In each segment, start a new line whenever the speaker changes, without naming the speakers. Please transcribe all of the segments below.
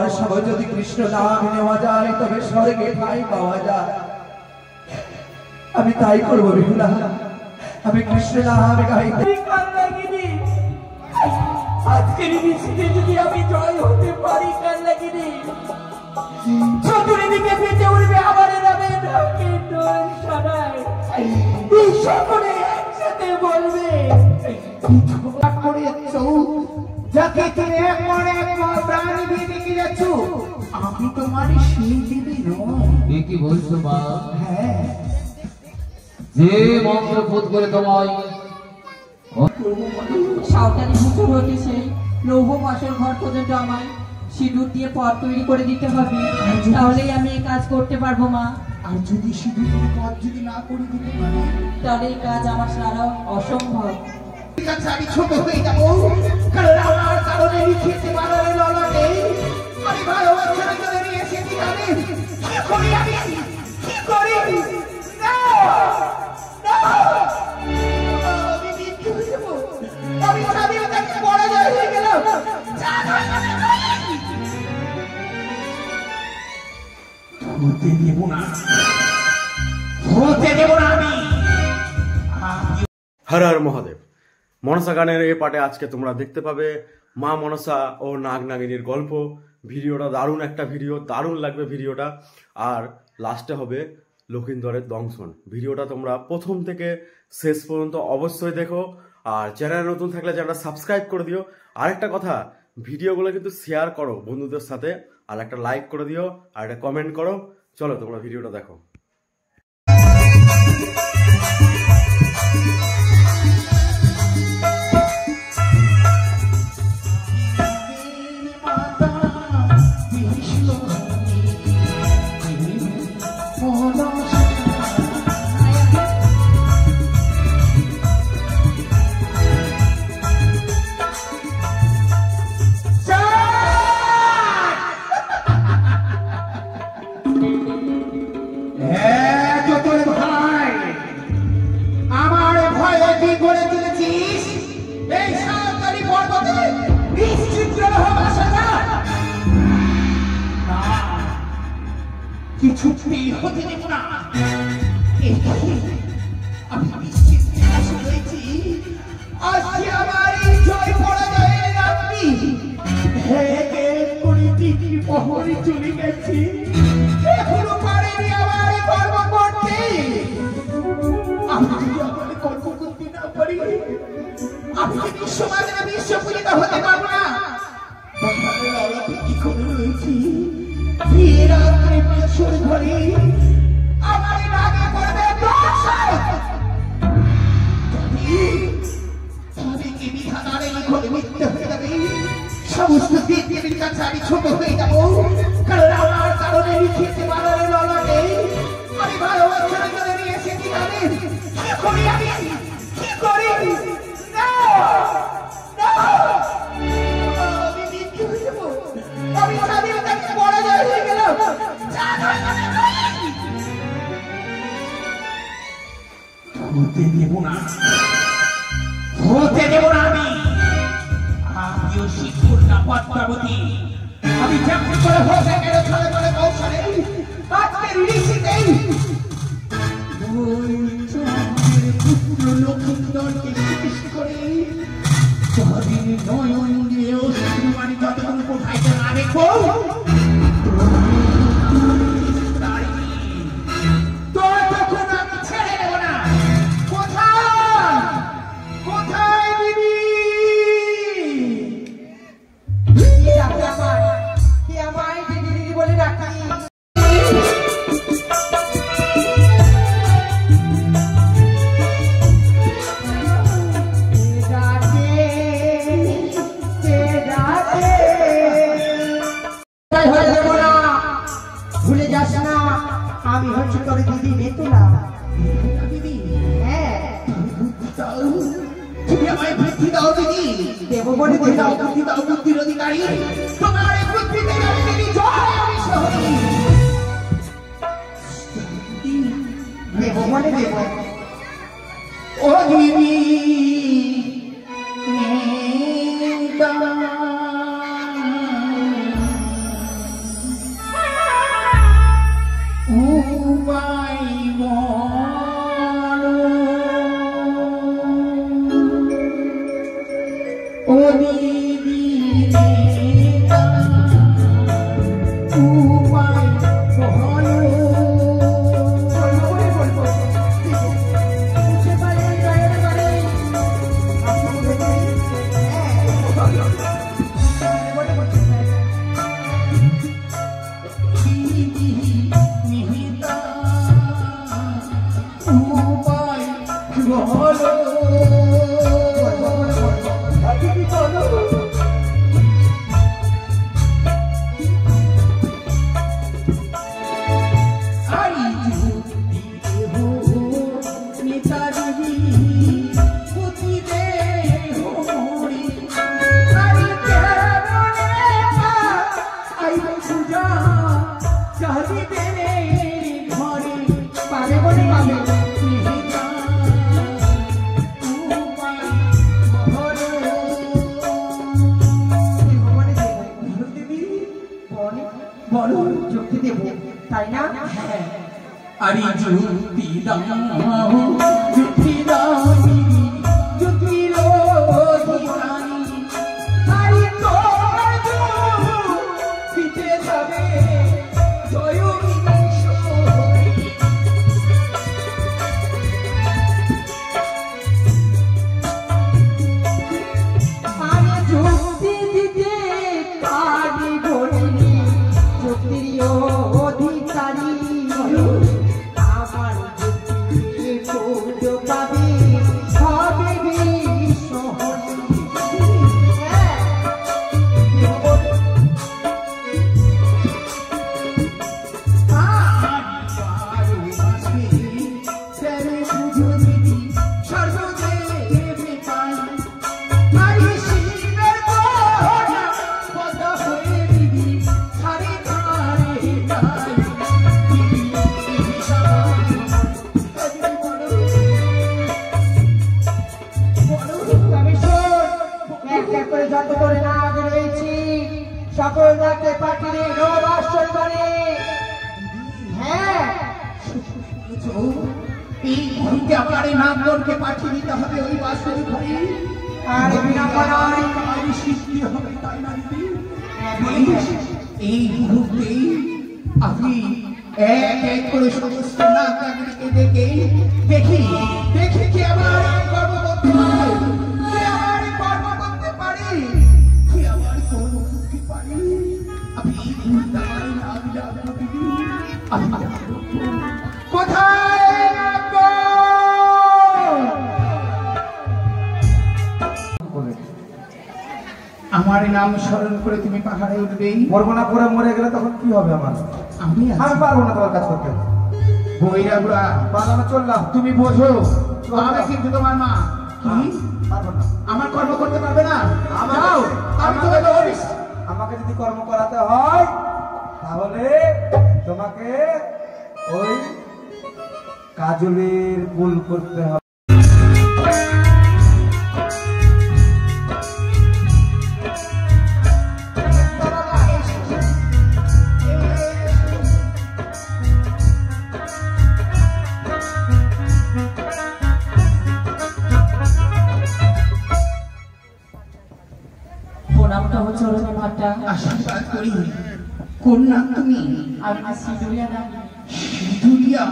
যাওয়ার সময় যদি কৃষ্ণ নাম নেওয়া যায় তবে স্বর্গে ঠাঁই পাওয়া যায়। আমি তাই করবো বিহুলা, আমি কৃষ্ণ নাম গাইতে। আজকের মিছিলে যদি আমি জয় হতে পারি কান্নাগিরি, চতুর্দিকে ফেটে উঠবে আমার নামে ঢাকের ঢোল শোনায়, সকলে একসাথে বলবে যাকে তুমি একবার একবার প্রাণ দিয়ে দেখে যাচ্ছ, আমি তোমার সেই দেবী নয়।
কি বলছো মা?
হ্যাঁ,
যে মন্ত্র ফুট করে তোমায়
সাঁওতালি পুজো হতে সেই লৌহ বাসর ঘর পর্যন্ত আমায় সিঁদুর দিয়ে পথ তৈরি করে দিতে হবে, তাহলেই আমি এই কাজ করতে পারবো মা।
আর যদি সিঁদুরের পথ যদি না করে দিতে পারি
তাহলে এই কাজ আমার সারা অসম্ভব।
আমি ছোট হয়ে যাবো, কারণ আমার কারণে লিখেছে মানবে ললাটে আমি ভালোবাসার করে নিয়ে এসেছি। আমি কি করি, আমি কি করি? আমি মৃত্যু হয়ে যাবো, আমি স্বাধীনতাকে পরাজয় হয়ে গেলাম। হতে দেব না, হতে দেব না আমি।
হর হর মহাদেব। মনসা গানের এই পার্টে আজকে তোমরা দেখতে পাবে মা মনসা ও নাগ নাগিনীর গল্প। ভিডিওটা দারুণ একটা ভিডিও, দারুণ লাগবে ভিডিওটা। আর লাস্টে হবে লক্ষিন্দরের দংশন। ভিডিওটা তোমরা প্রথম থেকে শেষ পর্যন্ত অবশ্যই দেখো। আর চ্যানেল নতুন থাকলে চ্যানেলটা সাবস্ক্রাইব করে দিও। আরেকটা কথা, ভিডিওগুলো কিন্তু শেয়ার করো বন্ধুদের সাথে, আর একটা লাইক করে দিও, আর একটা কমেন্ট করো। চলো তোমরা ভিডিওটা দেখো।
কিছুতেই হতে দেব না। আমি হয়েছি আজকে আমার এই জয় পরাজয়ের রাত্রি পহরে চলে গেছি, এখনো পারেনি আমার কর্ম করতে। আমি যদি আমার কর্ম করতে না পারি, আমি কিন্তু সমাজে বিশ্বপূজিত হতে পারবো না। কি করে রয়েছি রাত্রে বাসর ঘরে আমার রাগে পড়বে সমস্ত দেবীর কাছে আমি ছোট হয়ে যাবো, কারণ আমার কারণে লিখেছে মানবে ললাটে আমি ভালোবাসার করে নিয়ে এসেছি। আমি কি করি, আমি কি করি? আমি মৃত্যু হয়ে যাবো, আমি স্বাধীনতাকে পরাজয় হয়ে গেলাম। হতে দেব না, হতে দেব না আমি। আমিও শিশুর না পদ্মাবতী, আমি চাকরি করে হোসে গেলে ছলে ছলে কৌশলে আজকের ঋষিতেই পুত্র লক্ষিন্দরকে শেষ করে যাদের নয়ন দিয়ে অশ্রুবাণী যতক্ষণ কোথায় না দেখবো ততক্ষণ আমি ছেড়ে দেব না। কোথায় কোথায় দিদি? আমায় দিদি দিদি বলে ডাকি। ভুলে যাস না আমি হচ্ছে তোর দিদি নেতুলা। দিদি হ্যাঁ, তুমি আমায় বুদ্ধি দাও দিদি। দেব বলে দাও, বুদ্ধি দাও, বুদ্ধির অধিকারী তোমার এই বুদ্ধিতে আমি দিদি জয় আমি সহী দেব বলে দেব। ও দিদি উপায় বলো ও দিদি উপায় বলো বলো যুক্তি দেব তাই না? আরে যুক্তি দাও যুক্তি দাও যুক্তি লোধিরানি আরে তোর পিতে যাবে জয় সকল রাতে পাঠিয়ে নবাসন করে। হ্যাঁ এই ঘড়িতে আমার নামগণকে পাঠিয়ে দিতে হবে ওই বাসন ঘরে আর বিনাপনায় সৃষ্টি হবে তাই না দিদি? এই মুহূর্তে আপনি এক এক করে সমস্ত নাগরিককে দেখে দেখি দেখি কি আমার কর্ম করতে পারে কি আমার কর্ম করতে পারে কি আমার কর্ম করতে পারে আপনি কোথায় আমার নাম স্মরণ করে তুমি পাহাড়ে উঠবে।
মরবো না করে মরে গেলে তখন কি হবে আমার?
আমি
পারবো না তোমার কাজ করতে।
বইরা বুড়া
পালানো চললাম,
তুমি বোঝো আমি কিন্তু তোমার মা কি
পারবো না।
আমার কর্ম করতে পারবে না?
আমাকে যদি কর্ম করাতে হয় তাহলে তোমাকে ওই কাজলের কুল করতে হবে।
আশীর্বাদ করি। কোন নাম তুমি?
আমি সিঁদুরিয়া নাম।
সিঁদুরিয়া?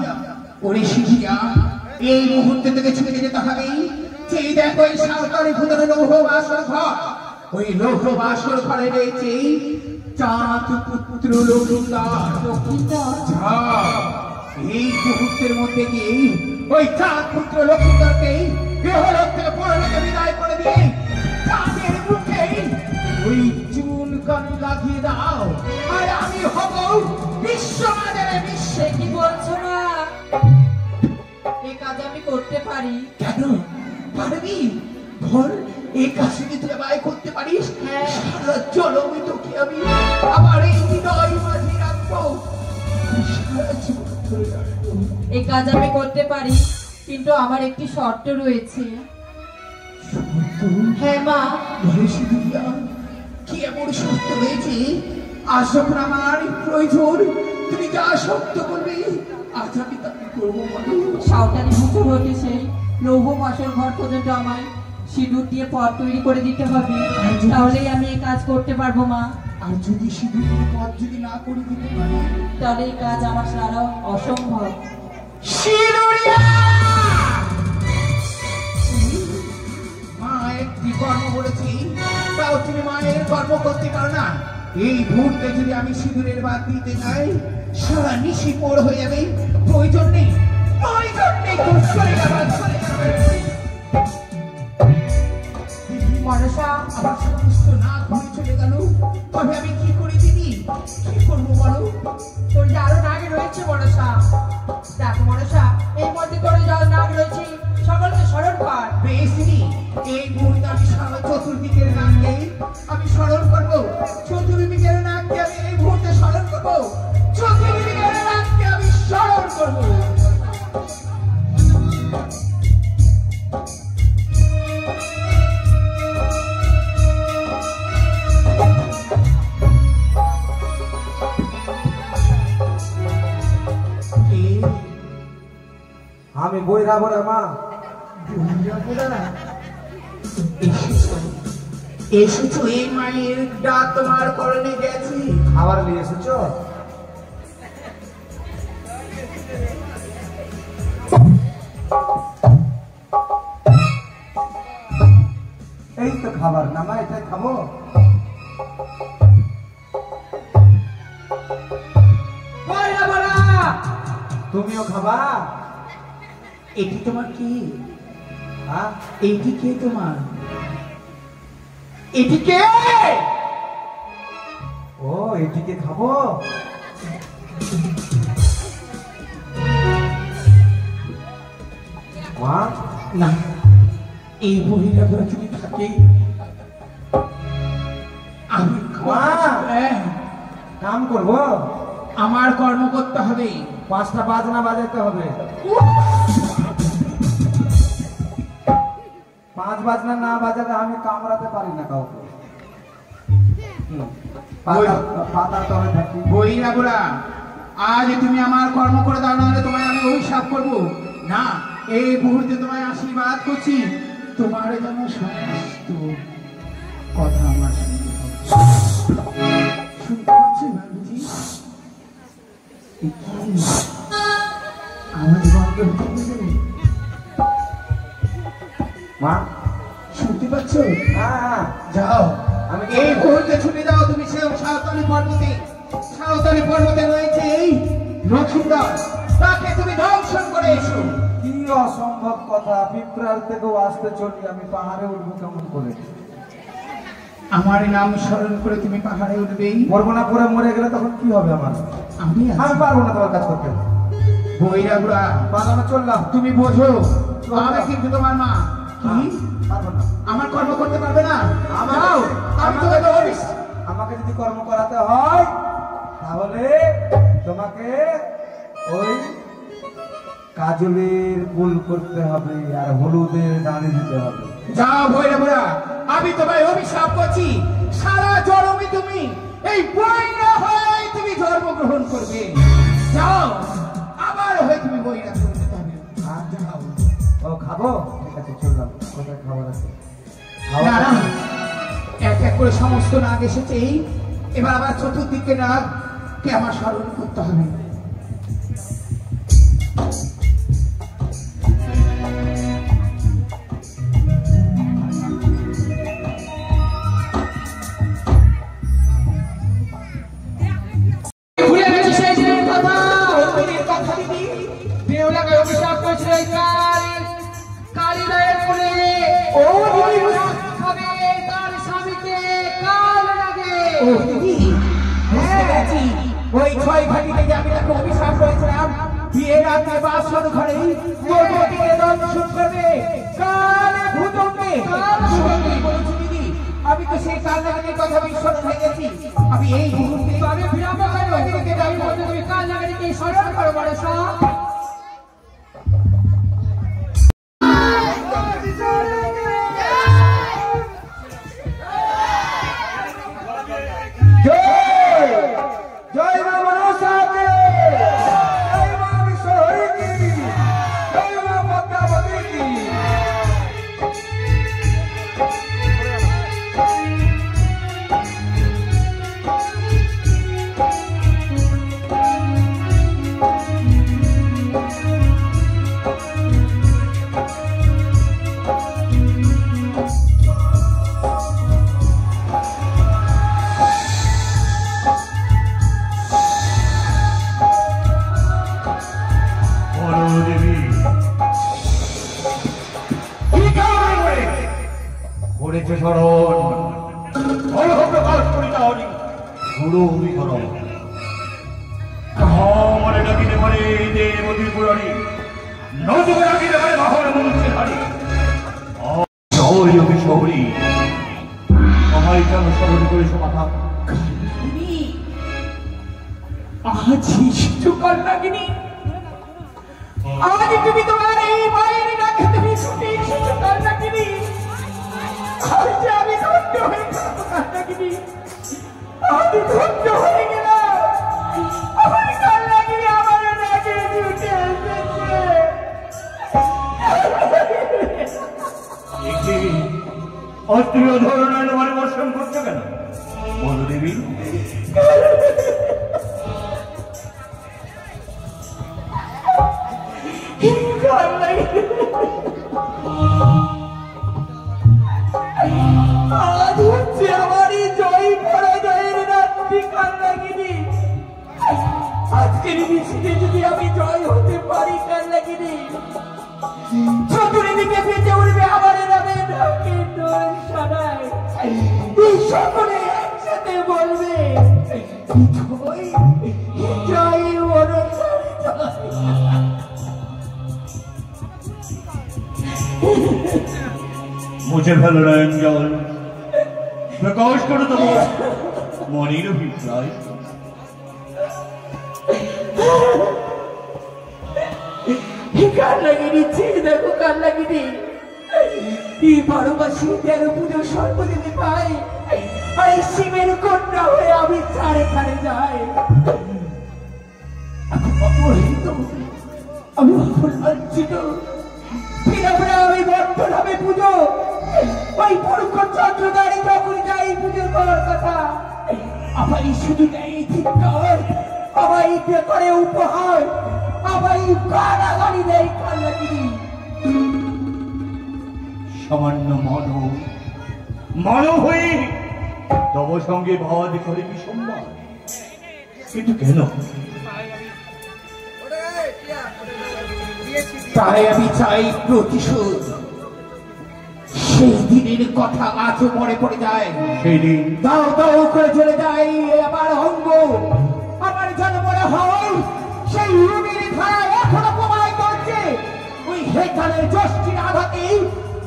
ওরে সিঁদুরিয়া, এই মুহূর্তে থেকে ছুটে যেতে হবে। সেই দেখো এই সাঁওতালি ভূতরে লৌহ বাসর ঘর, ওই লৌহ বাসর ঘরে রয়েছে চাঁদ পুত্র লক্ষ্মীধর। এই মুহূর্তের মধ্যে গিয়ে ওই চাঁদ পুত্র লক্ষ্মীধরকে গৃহলোক থেকে পরলোকে বিদায় করে দিয়ে চাঁদের মুখে ওই চুল কানি লাগিয়ে দাও, আর আমি হব বিশ্বমানের বিশ্বে।
কি বলছো না? এই কাজ আমি করতে পারি।
কেন পারবি? ধর এই কাজটি তুই আমায় করতে পারিস। সারা জলমে তোকে আমি আমার এই হৃদয় মাঝে রাখবো, সারা জীবন ধরে রাখবো।
এই কাজ আমি করতে পারি, কিন্তু আমার একটি শর্ত রয়েছে। হ্যাঁ মা।
কি এমন শর্ত রয়েছে? আজ যখন আমার প্রয়োজন, তুমি যা শর্ত করবে আজ আমি তাকে করবো বলো।
সাঁওতালি পুজো হতে সেই লৌহ বাসর ঘর পর্যন্ত আমায় সিঁদুর দিয়ে পথ তৈরি করে দিতে হবে, তাহলেই আমি এই কাজ করতে পারবো মা।
আর যদি সিঁদুরের পথ যদি না করে দিতে পারি,
তাহলে এই কাজ আমার সারা অসম্ভব।
শিরুরিয়া! মা একটি কর্ম করেছি, তাও তুমি মায়ের কর্ম করতে পারো না। এই মুহূর্তে যদি আমি সিঁদুরের বাদ দিতে যাই, সারা নিশি মোড় হয়ে যাবে। প্রয়োজন নেই সরে যাবার মনসা আমার সমস্ত না ঘরে চলে গেল। তবে আমি কি করে দিদি, কি করবো বলো?
তোর যে আরো নাগ রয়েছে মনসা, দেখো মনসা, এই মধ্যে তোর যার নাগ রয়েছে সকলকে স্মরণ কর।
বেশি এই মুহূর্তে আমি চতুর্দিকের নাককে আমি স্মরণ করবো। চতুর্দিকের নাককে আমি এই মুহূর্তে স্মরণ করবো। চতুর্দিকের নাককে আমি স্মরণ করবো।
আমি বই রাবো রে মা।
এসেছো এই মায়ের ডাক তোমার করণে গেছি।
খাবার নিয়ে এসেছো? এই তো খাবার না মা, এটাই খাবো। তুমিও খাবা?
এটি তোমার কি?
হ্যাঁ,
এইটি কে তোমার? এটি কে?
ও এটিকে খাবো। মা
না, এই মহিলা যদি থাকে আমি
কাম করবো।
আমার কর্ম করতে হবে।
5টা বাজনা বাজাতে হবে। 5 বাজনা না বাজালে আমি কামড়াতে পারি না কাউকে। পাতার তলে থাকি।
বইরা বুড়া, আজ তুমি আমার কর্ম করে দাও, না হলে তোমায় আমি অভিশাপ করবো। না, এই মুহূর্তে তোমায় আশীর্বাদ করছি, তোমার যেন সমস্ত কথা আমার শুনতে পাচ্ছি বাবুজি। আমার বন্ধ
মা
শুনতে পাচ্ছ?
হ্যাঁ,
যাও,
আমি
এই মুহূর্তে ছুটে যাও তুমি সাঁওতালি পর্বতে। সাঁওতালি পর্বতে রয়েছে এই লক্ষ্মীদার, তাকে তুমি দংশন করে এসো।
কি অসম্ভব কথা! পিঁপড়ার থেকেও আসতে চলি, আমি পাহাড়ে উঠবো কেমন করে?
আমার নাম স্মরণ করে তুমি পাহাড়ে উঠবেই।
মরবো না, পরে মরে গেলে তখন কি হবে আমার?
আমি
আমি পারবো না তোমার কাজ করতে।
বইরা বুড়া,
বাগানে চললাম।
তুমি বোঝো আমি কিন্তু তোমার মা। কি
পারবো না।
আমার কর্ম করতে পারবে না?
আমাকে-
যাও, আমি তোমাকে
আমাকে যদি কর্ম করাতে হয় তাহলে তোমাকে ওই কাজলের ফুল করতে হবে আর হলুদের ডালি দিতে হবে।
যাও বইরা বুড়া, আমি তোমায় অভিশাপ করছি, সারা জন্মে তুমি এই বইরা হয়ে তুমি জন্মগ্রহণ করবে। যাও, আবার হয়ে তুমি বইরা করতে হবে। আর যাও।
ও খাবো? ঠিক আছে, চললাম। কোথায় খাবার আছে?
না না, এক এক করে সমস্ত নাগ এসেছে। এবার আবার চতুর্দিকে নাগ কে আমার স্মরণ করতে হবে।
ভুলে গেছি সেই দিনের কথা।
দিনের কথা দিদি,
দেওলাকে অভিশাপ করেছিল এই কালিদায়ের কোলে।
ও দিদি,
খাবে তার স্বামীকে কাল লাগে।
ও দিদি, বুঝতে পেরেছি। ওই ছয় ঘাটিতে যে আমি তাকে অভিশাপ করেছিলাম, বিয়ের রাতে বাসর ঘরে তোর বউকে দর্শন করবে কালে ভূতকে। সত্যি বলেছি দিদি, আমি তো সেই কাল লাগানোর কথা বিশ্বাস হয়ে গেছি। আমি এই মুহূর্তে
তবে ফিরাবো কেন? আমি বলতে তুমি কাল লাগানিকে স্মরণ করো বড়সা।
জয় মা মনসা দে, জয় মা বিশ্ব
শরণ প্রকাশ করি তাহলে গুরু বিহরণ মনে ডাকিতে পারে দেবতীর পুরাণী নজর ডাকিতে পারে মহর মঞ্চের হারি শহরী আমায় কেন স্মরণ করে সমাধান
আজ শিশুকাল লাগিনি আজ তুমি তোমার এই মায়ের ডাকে তুমি শিশুকাল লাগিনি আজ আমি ধন্য হয়ে কাল লাগিনি আমি ধন্য হয়ে গেলাম আমার কাল লাগিনি আমার ডাকে ছুটে এসেছে
আজ তুমি অধরণের মানে বর্ষণ করছো কেন বলো দেবী
আজ হচ্ছে আমারই জয় পরাজয়ের রাত্রি কাল লাগিনি আজকের মিছিলে যদি আমি জয় হতে পারি কাল লাগিনি চতুর্দিকে বেঁচে উঠবে আমার নামে ডাকে ডোল সানায় এই সকলে একসাথে বলবে জয় জয়
মুছে ফেলো নয়ন জল প্রকাশ করো তোমার মনের অভিপ্রায়
কার লাগিয়ে নিচ্ছে দেখো কার লাগিয়ে এই 12 মাসে 13 পুজো সর্বদিনে পাই আর এই শিবের কন্যা হয়ে আমি ছাড়ে ছাড়ে যাই আমি লাঞ্ছিত আমি বর্তন হবে পুজো ওই পরুক্ষ চন্দ্রদারি যখন যাই পুজো করার কথা আমার শুধু নেই চিৎকার আমার করে উপহার আমার গাড়াগাড়ি দেয় কাল লাগিয়ে
সামান্য মানব হয়ে তব সঙ্গে ভাদ করে বিসম্মান কিন্তু কেন
তাই আমি চাই প্রতিশোধ সেই দিনের কথা আজও মনে পড়ে যায়
সেই দিন
দাও দাও করে চলে যায় আমার অঙ্গ আমার যেন মনে হয় সেই রুবির ধারা এখনো প্রমাণিত হচ্ছে ওই হেকালের যষ্টির আঘাতে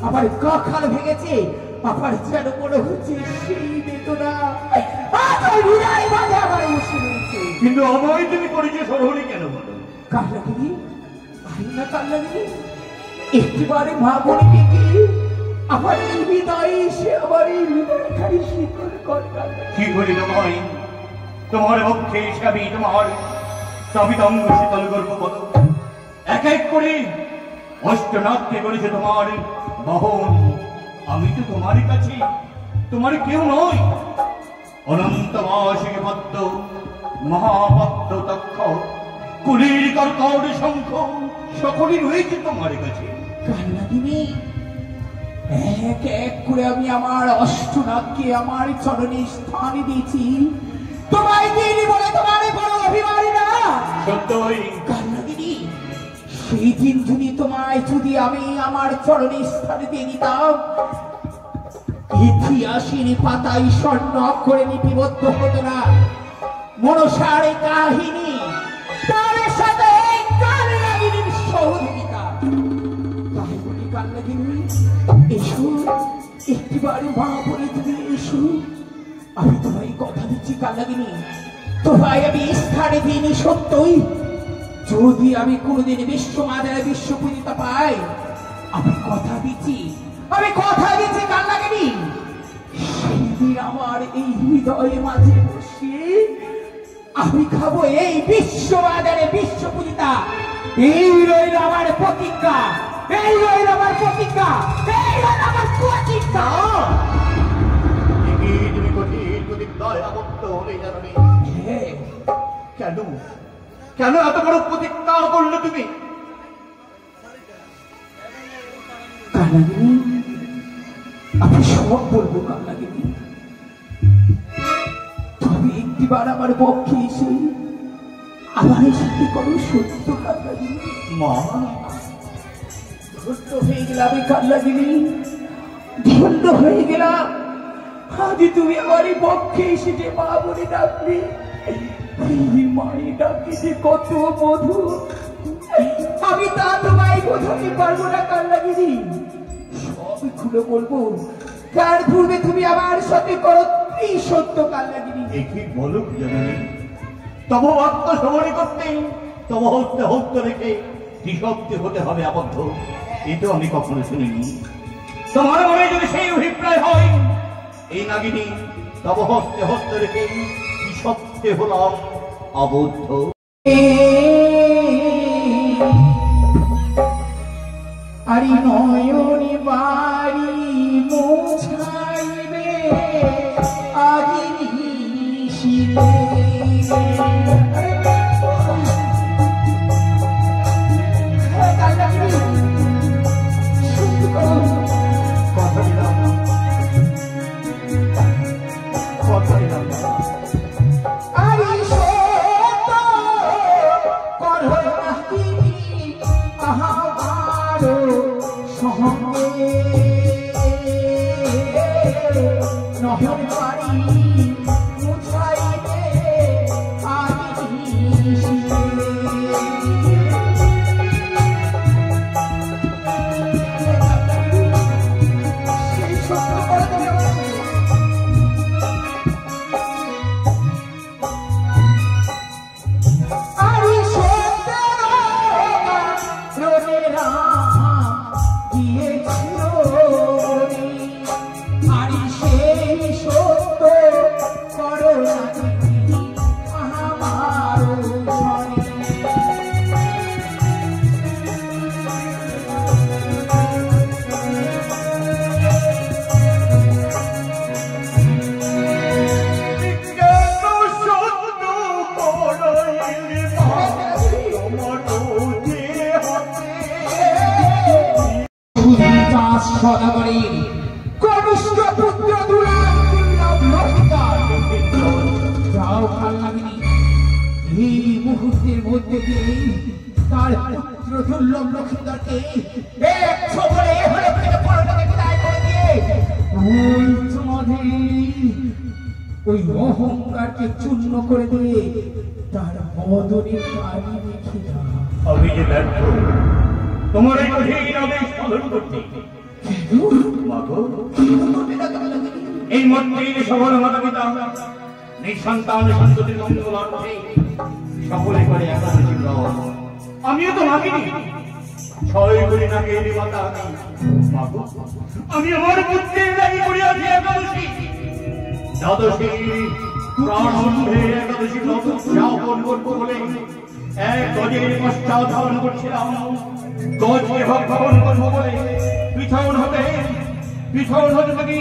আমার কাখাল ভেঙেছে আমার যেন মনে হচ্ছে সেই বেদনা আজ ওই হৃদয় বাঁধে আমার বসে রয়েছে
কিন্তু আমায় তুমি করেছো সরহরি কেন বলো
কার লাগিনি না কার লাগিনি একটিবারে মা বলে ডেকে আমার এই হৃদয়ে সে আমার এই হৃদয় খালি শীতল কর
কি করিল ভাই তোমার পক্ষে সবই তোমার সবিতঙ্গ শীতল গর্ব বলো এক এক করে অষ্টনাথকে করেছে তোমার বহন আমি তো তোমারই কাছে তোমার কেউ নয় অনন্ত মাসিক পদ্ম মহাপদ্ম তক্ষ কুলির কর্কট শঙ্খ সকলই রয়েছে তোমার কাছে
কান্নাদিনী এক এক করে আমি আমার অষ্টনাথকে আমার চরণে স্থান দিয়েছি তোমায় দিইনি বলে তোমার বড় অভিমানী না
সত্যই
কান্নাদিনী সেই দিন যদি আমি আমার চরণে স্থান দিয়ে দিতাম ইতিহাসের পাতায় স্বর্ণ অক্ষরে লিপিবদ্ধ হতো না মনসার কাহিনী তার সাথে কান্নাদিনীর সহযোগিতা তাই বলি কান্নাদিনী এসো একটিবারে মা বলে তুমি এসো আমি তোমায় কথা দিচ্ছি কান্নাদিনী তোমায় আমি স্থানে দিইনি সত্যই যদি আমি কোনোদিন বিশ্বমাতার বিশ্বপূজিতা পাই আমি কথা দিচ্ছি কান্নাদিনী সেদিন আমার এই হৃদয়ে মাঝে বসিয়ে আমি খাবো এই বিশ্ববাজারে বিশ্বপূজিতা এই রইল আমার প্রতিজ্ঞা এই রইল আমার প্রতিজ্ঞা
তুমি কঠিন প্রতিজ্ঞায় আবদ্ধ হলে জানি কেন কেন এত বড় প্রতিজ্ঞা করলে তুমি
কান্নাদিনী আমি সব বলবো কান্নাদিনী তবে একটিবার আমার পক্ষে এসে আমার সাথে করো সত্য কান্নাদিনী
মা
ধন্য হয়ে গেলাম কান্নাদিনী ধন্য হয়ে গেলাম। আজ তুমি আমারই পক্ষে এসে যে মা বলে ডাকলি, এই মায়ের ডাকে যে কত মধু, আমি তা তোমায় বোঝাতে পারবো না কান্নাগিরি। সব খুলে বলবো, তার পূর্বে তুমি আমার সাথে করো সত্য কান্নাগিরি।
দেখি বলো জননী, তব আত্মসমরণ করতে তব হত্যা হত্যা রেখে দ্বিশব্দে হতে হবে আবদ্ধ, এ তো আমি কখনো শুনিনি। তোমার মনে যদি সেই অভিপ্রায় হয়, এই নাগিনী তব হস্তে হত্যা রেখে দ্বিশব্দে হলাম আবদ্ধ।
আরি নয়নে বাড়ি মোছাইবে আগিনী শিলে।
কথা দিলাম, কথা দিলাম।
আরি সত্য করো নাহিনী আহার সঙ্গে, নহর বাড়ি মুছাইবে আগিনী শিলে। সদাগরের কনিষ্ঠ পুত্র দুর্লভ লক্ষিতার, যাও কান্নাগিনী, এই মুহূর্তের মধ্যে দিয়ে তার পুত্র দুর্লভ লক্ষিতারকে এক ছবলে হলে থেকে পরলোকে বিদায় করে দিয়ে ওই সমাধি ওই অহংকারকে চূর্ণ করে দিয়ে তার বদনে কালি রেখে দাও।
আমি যে ব্যর্থ তোমার এই কঠিন আদেশ পালন করতে। এই মন্দির সকল মাতা পিতা নিঃসন্তান সন্ততির মঙ্গলার্থে সকলে করে একাদশী ব্রত। আমিও তো মাগিনি, ছয় করি না গেলি মাতা আমি। আমি আমার পুত্রের লাগি করিয়াছি একাদশী, দ্বাদশী প্রাণে একাদশী ব্রত উদযাপন করবো বলে এক গজের পশ্চাৎ ধারণ করছিলাম। গজকে ভক্ষণ করবো বলে পিছন হতে থাকি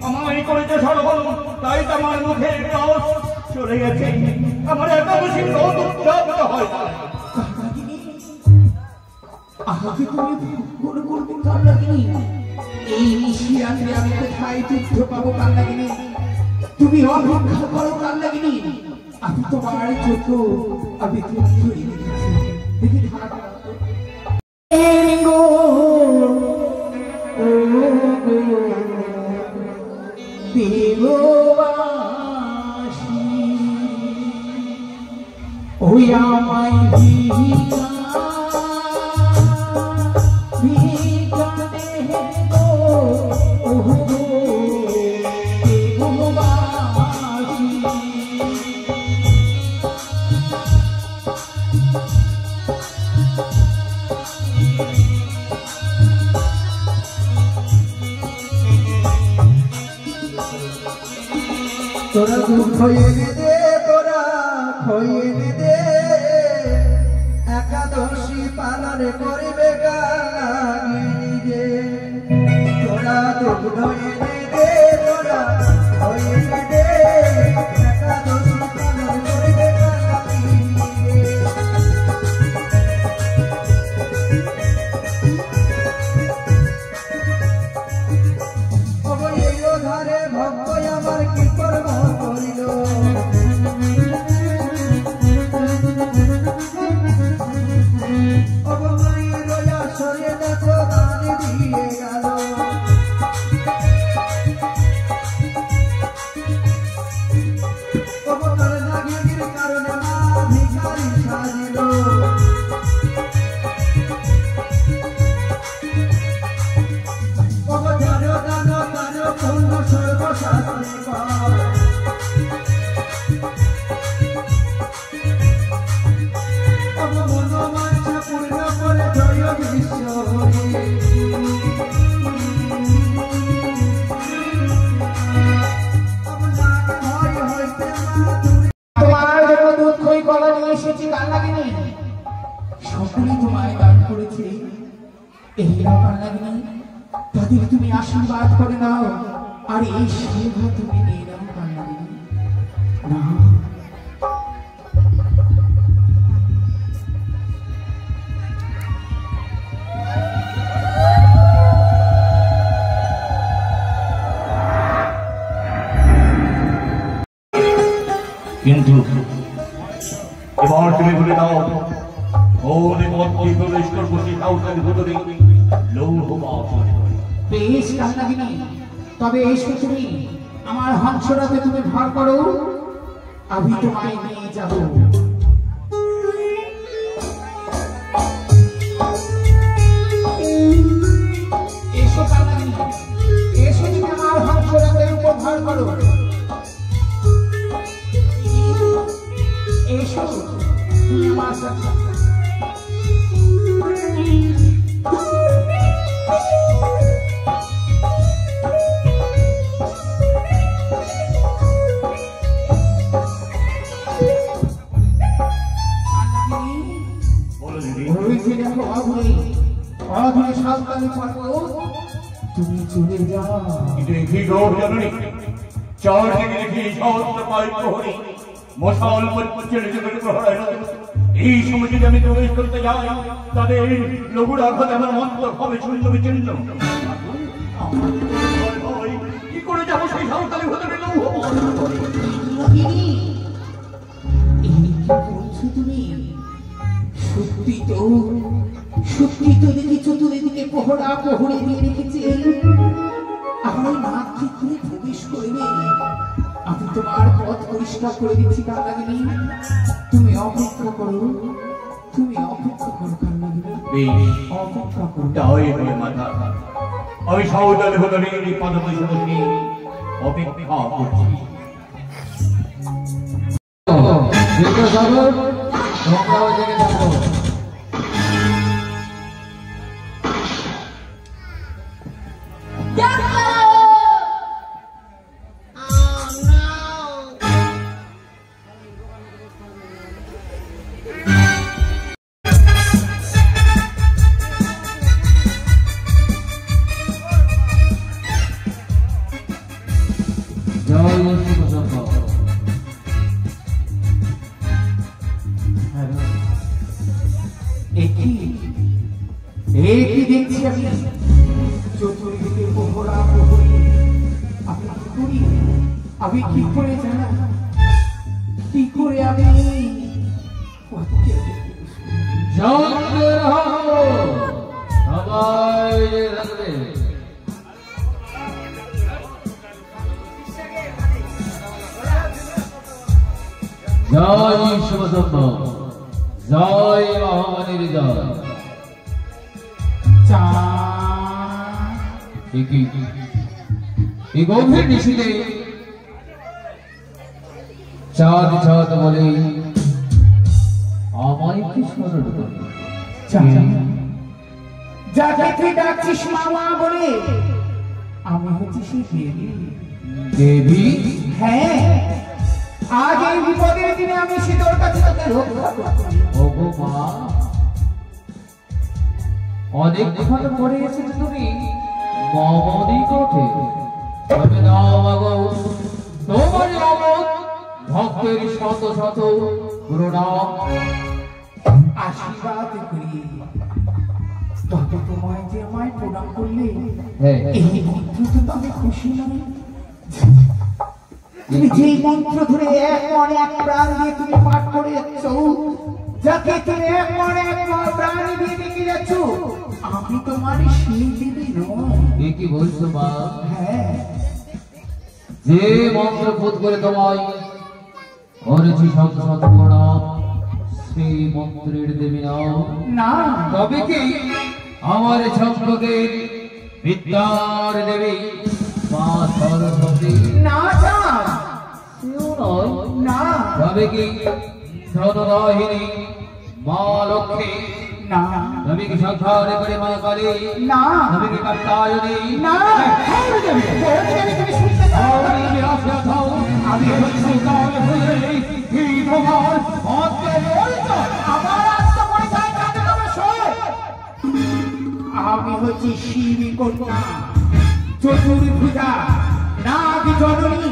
আমায় করেছে সরবল, তাই তো আমার মুখের রস চলে গেছে। আমার একাদশী ব্রত উদযাপিত হয় না।
আগে তুমি ভুল করবে কান্নাগিনী, এই নিশিরাতে আমি কোথায় যুদ্ধ পাবো কান্নাগিনী? তুমি অপেক্ষা করো কান্নাগিনী, আমি তোমার চোখ আমি যুদ্ধ দেখি ঢাকা দেববাসী ওই আমায় তোরা দুঃখ এনে দে, তোরা খইনে দে, একাদশী পালন করিবে কান্নাগিনী যে। তোরা দুঃখ এনে দে, তোরা খইনে দে, একাদশী পালন করিবে কান্নাগিনী যে। ধারে ভক্ত আমার কি কর্ম করিল, অবমাই রয়া সরে দেখো দান দিয়ে গেল। সকলে তোমায় দান করেছে, এই কান্নাগিনী তাদের তুমি আশীর্বাদ করে নাও, আর এই সেবা তুমি নিয়ে নাও কান্নাগিনী। না
কিন্তু এবার তুমি বলে দাও, ওরে মধ্যে প্রবেশ করবো সেই সাঁওতালি ভুতরে লৌহ বাসন।
বেশ কান্নাগিনী, তবে এসো তুমি আমার হংসরাতে তুমি ভার করো, আমি তোমায় নিয়ে যাব। এসো কান্নাগিনী, এসো তুমি আমার হংসরাতের উপর ভার করো। এসো তুমি আমার সাথে। তুমি চলে যাও।
দেখি গো জননী, চারদিকে দেখি সহস্র পাই প্রহরী মশাল চলে যাবে প্রহরায়। এই সময় যদি আমি প্রবেশ করতে যাই, তাদের লঘুর আঘাত আমার মন্ত্র হবে শূন্য বিচ্ছিন্ন। কি করে যাবো সেই সাঁওতালি ভুতরে লৌহ বাসন?
তুমি সত্যি তো, সত্যি তো দেখি চতুর্দিকে প্রহরা প্রহরে দিয়ে রেখেছে। আমার মাতৃত্বে প্রবেশ করবে, আমি তোমার পথ পরিষ্কার করে দিচ্ছি কান্নাগিনী। তুমি অপেক্ষা করো, তুমি অপেক্ষা করো কান্নাগিনী, অপেক্ষা করো।
তাই বলে মাথা, আমি সাঁওতালি ভুতরে পদপরিষদ নিয়ে অপেক্ষা করছি।
তোমরাও জেগে থাকো। জয় শিবশঙ্কর।
একই দেখছি আমি চতুর্দিকে প্রহরা প্রহরী। আমি কি করি, আমি কি করে জানা, কি করে আমি
সবাই রাখবে। জয় শিবশঙ্কর, জয় মহামানীর জয়। এই গভীর নিশীতে চাঁদ চাঁদ বলে আমায় কি স্মরণ করে।
যাকে তুই ডাকছিস মামা বলে, আমি হচ্ছি সেই দেবী।
দেবী?
হ্যাঁ, আজ এই বিপদের দিনে আমি তোর কাছে তোকে রক্ষা করছি।
ওগো মা, অনেকক্ষণ পরে এসেছো তুমি মমদি কোঠে। তবে নাও মাগো তোমার অমত ভক্তের শত শত প্রণাম
আশীর্বাদ করি। তবে তোমায় যে আমায় প্রণাম করলে,
হ্যাঁ
এই মন্ত্র তো আমি খুশি নই। তুমি যে মন্ত্র ধরে এক মনে এক প্রাণ দিয়ে তুমি পাঠ করে যাচ্ছ, যাকে তুমি এক মনে এক প্রাণ দিয়ে ডেকে যাচ্ছ, আমি তোমার সেই দেবী নই।
কি বলছো মা?
হ্যাঁ,
যে মন্ত্র বোধ করে তোমায় করেছি শত শত প্রণাম, সেই মন্ত্রের দেবী নাও
না।
তবে কি আমার সম্পদের বিদ্যার দেবী মা সরস্বতী?
না জান,
সেও নয়।
না।
তবে কি ধনদাহিনী মা লক্ষ্মী?
না।
তবে কি সংসার করে মা কালী?
না।
তবে কি কাত্যায়নী?
না। তুমি শুনতে চাও?
আমি আসিয়া থাও।
আমি হচ্ছি কাল হয়ে কি তোমার আত্মপরিচয়? আমার আত্মপরিচয় জানতে হবে শোন। আমি হচ্ছি শিবী কন্যা, চতুর্ভুজা, নাগ জননী,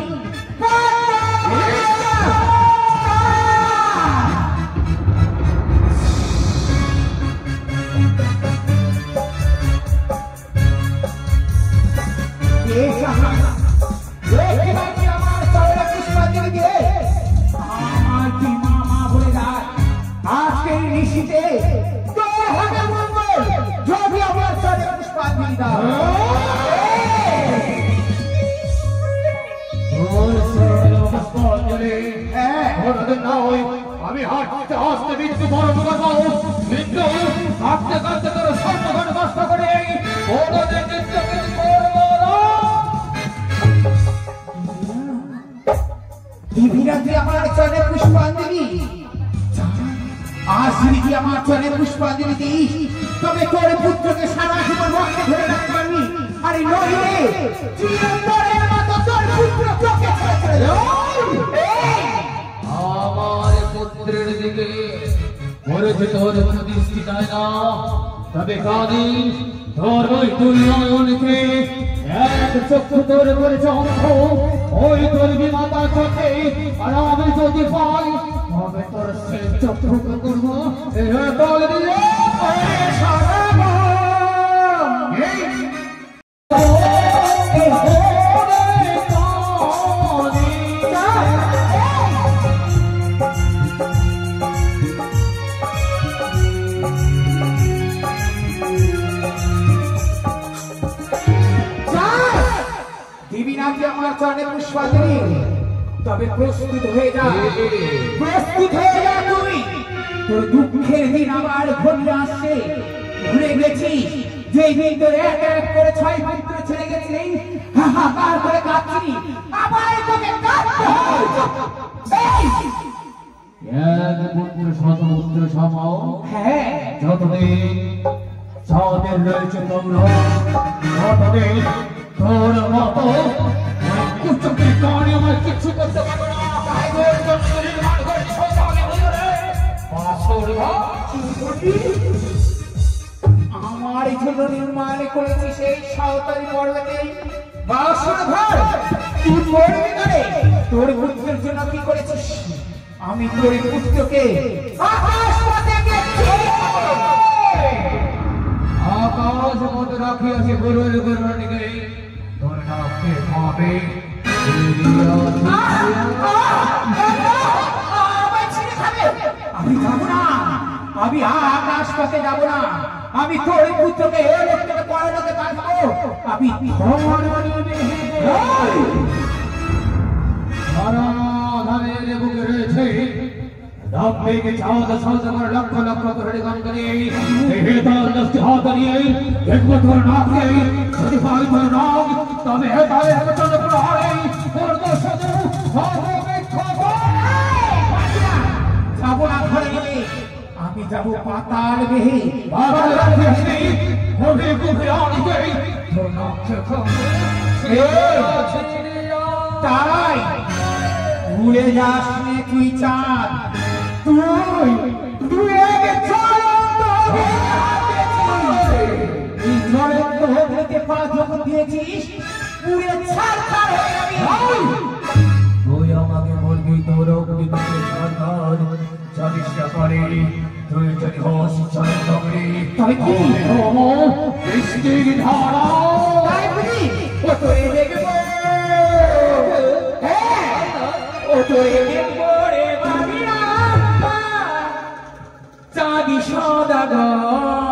আমার চরণে পুষ্পাঞ্জলি দিয়ে আমার কি মা বলে যায় আজকের নিশিতে তোর হবে মঙ্গল যদি আমার চরণে পুষ্পাঞ্জলি দাও।
আমি হাঁটতে হাসতে মৃত্যু বরণ করবো, মৃত্যু হাঁটতে কাঁদতে করে সর্বঘট নষ্ট করে ওদের নৃত্যকে করবো না।
দিবিরাত্রি আমার চরণে পুষ্পাঞ্জলি, আজ যদি আমার চরণে পুষ্পাঞ্জলি দিস তবে তোর পুত্রকে সারা জীবন বক্ষে ধরে রাখতে পারবি, আর নইলে চিরতরের মতো তোর পুত্র চোখে ছেড়ে চলে যাবে।
আমার পুত্রের দিকে মরেছে তোর দৃষ্টি চায় না, তবে কাঁদিস তোর ওই দুই নয়নকে এক চক্ষু তোর করেছে অন্ধ, ওই তোর বিমাতা চোখে, আর আমি যদি পাই তবে তোর সেই চক্ষুকে করবো বল দিয়ে
আমার চরণে পুষ্পাঞ্জলি, তবে প্রস্তুত হয়ে যা, প্রস্তুত হয়ে যা তুই। তোর দুঃখের দিন আবার ঘনিয়ে আসছে, ভুলে গেছিস যে দিন তোর এক এক করে 6 পুত্র ছেড়ে গেছিলি, হাহাকার করে কাঁদছিলি, আবার তোকে কাঁদতে হয়।
এক পুত্র শত পুত্র সমাও,
হ্যাঁ
যতদিন যাদের রয়েছে তোমরা, ততদিন তোর মতো কুচুকের কারণে আমার কিছু করতে পারবে না।
আমার জন্য নির্মাণ করেছি সেই সাঁওতালি পর্বতে বাসর ঘর, তুই মরবি করে। তোর পুত্রের জন্য কি করেছিস? আমি তোর পুত্রকে আকাশ পথে
আকাশ মতো রাখিয়াছি গুরুর গুরুনিকে, তোর নামকে পাবে
আমি যাবো না, আমি আকাশ পথে যাবো না, আমি তোর পুত্রকে পড়ানোকে পারবো। আমি
ধানের বুকে রয়েছে রাব্বিকে চাঁদ সাজ করে লক্ষ লক্ষ করে গান করে এই তার দস্তি হাত নিয়ে দেখবো তোর নাকে যদি পাই তোর নাম তবে তাদের পেছনে প্রহারে করবো শুধু হবে খবর।
যাবো না ঘরে গেলে, আমি যাবো পাতাল বেহে।
পাতাল বেহে হবে বুকে আনবে তোর নাকে
তাই ভুলে যাস নে তুই চাঁদ, তুই এক জ্বলন্ত অগ্নিতে পা যখন দিয়েছিস পুড়ে ছারখার হয়ে যাবি।
তুই আমাকে বলবি তোর অগ্নিতে সরকার জানিস না করে, তুই যদি হস চন্দ্রে
তবে কি
বৃষ্টির ধারা
তাই বুঝি ও তোরে দেখবো, ও তোরে দেখবো রে বাবিরা চাঁদি সদাগর,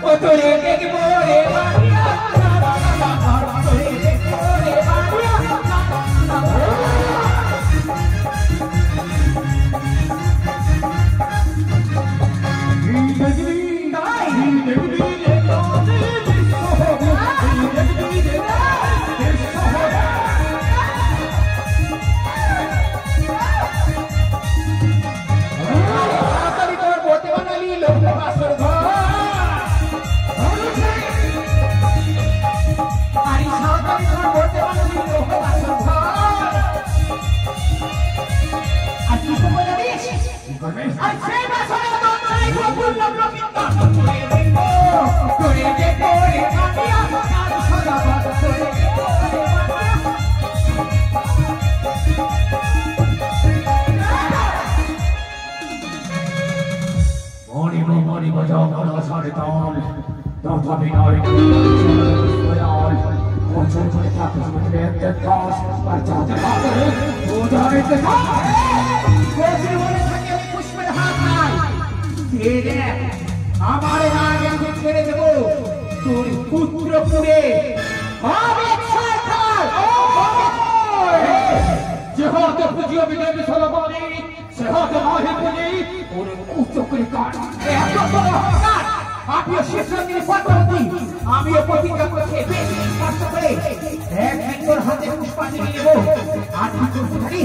ও তোরে দেখবো রে বাবিরা, তোরে দেখবো রে বাবিরা। আর সেই বাসনা দন্তাই গোপূর্ণ প্রকীর্তন করে দেব রে কাটিয়া আর সদা বাদ করে
মরি বাজাও বড় সারে তাল তথাপি নারী দয়াল বছর ধরে থাকে শুনতে একটা কাজ আর যাতে পারে ওদারিতে
কোচে বলে থাকে পুষ্পের হাত নাই কে দেখ আমার আগে আমি ছেড়ে দেব তোর পুত্র পুরে হবে সরকার
যে হাতে পুজিও বিদেবী সলবানি সে হাতে মাহে পুজি ওরে কুচো করে কাট
এত বড় অহংকার আমিও শেষরঙ্গের পদ্মাবতী আমিও প্রতিজ্ঞা করছি বেশি কষ্ট করে একদিন তোর হাতে পুষ্পাঞ্জলি নেব আর কি করতে পারি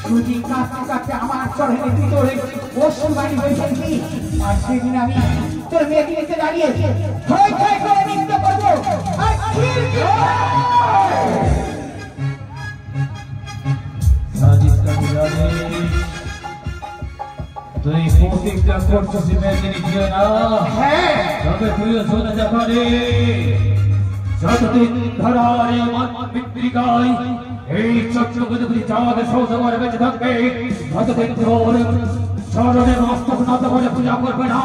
যদি কাঁদতে কাঁদতে আমার চরণে তুই তোর অশ্রু বাড়ি হয়ে ফেলবি আর সেদিন আমি তোর মেয়েকে নিতে দাঁড়িয়ে থই থই করে নৃত্য করবো আর
সাজিদ কাটিয়ারে তুই প্রতিজ্ঞা করছিস মেদিনী গিয়ে না তবে তুইও শোনা যাবে যতদিন ধরারে মত বিক্রিকায় এই চক্রবর্তী চাঁদ সৌসমার বেঁচে থাকবে ততদিন তোর চরণে মস্তক নত করে পূজা করবে না